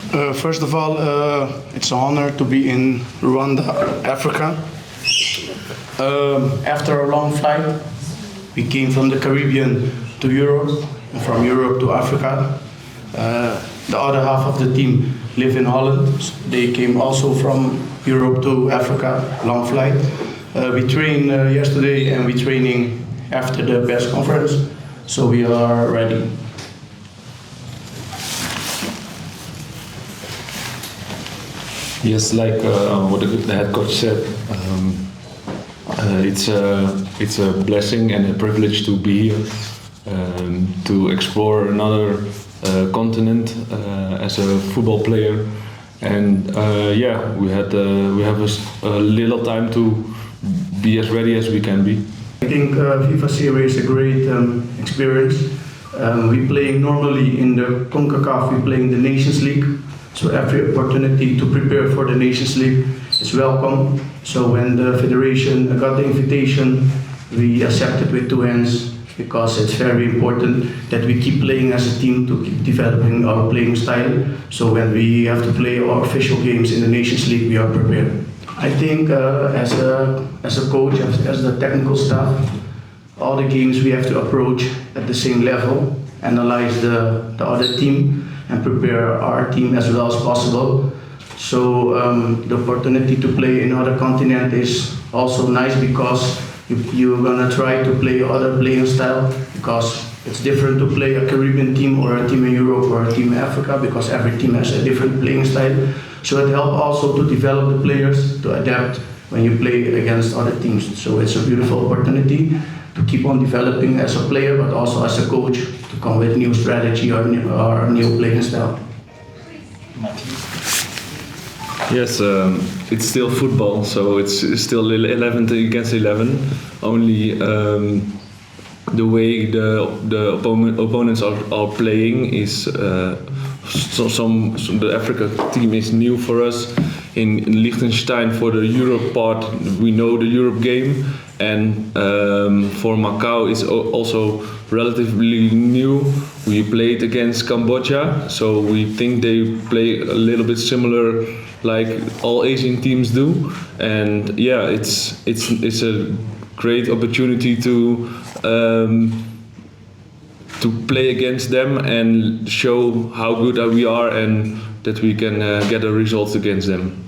First of all, it's an honor to be in Rwanda, Africa. After a long flight, we came from the Caribbean to Europe, and from Europe to Africa. The other half of the team live in Holland. They came also from Europe to Africa, long flight. We trained yesterday and we're training after the press conference, so we are ready. Yes, like what the head coach said, it's a blessing and a privilege to be here, to explore another continent as a football player, and we have a little time to be as ready as we can be. I think FIFA Series is a great experience. We playing normally in the CONCACAF, we playing the Nations League. So every opportunity to prepare for the Nations League is welcome. So when the federation got the invitation, we accepted with two hands because it's very important that we keep playing as a team to keep developing our playing style. So when we have to play our official games in the Nations League, we are prepared. I think as a coach, as the technical staff, all the games we have to approach at the same level, analyze the other team, and prepare our team as well as possible. So the opportunity to play in other continent is also nice because you're gonna try to play other playing style, because it's different to play a Caribbean team or a team in Europe or a team in Africa, because every team has a different playing style. So it helps also to develop the players to adapt when you play against other teams. So it's a beautiful opportunity to keep on developing as a player, but also as a coach, to come with new strategy or new playing style. Yes, it's still football, so it's still 11 against 11. Only the way the opponents are playing is the Africa team is new for us. In Liechtenstein, for the Europe part, we know the Europe game, and for Macau is also relatively new. We played against Cambodia, so we think they play a little bit similar like all Asian teams do, and yeah, it's a great opportunity to play against them and show how good we are and that we can get a result against them.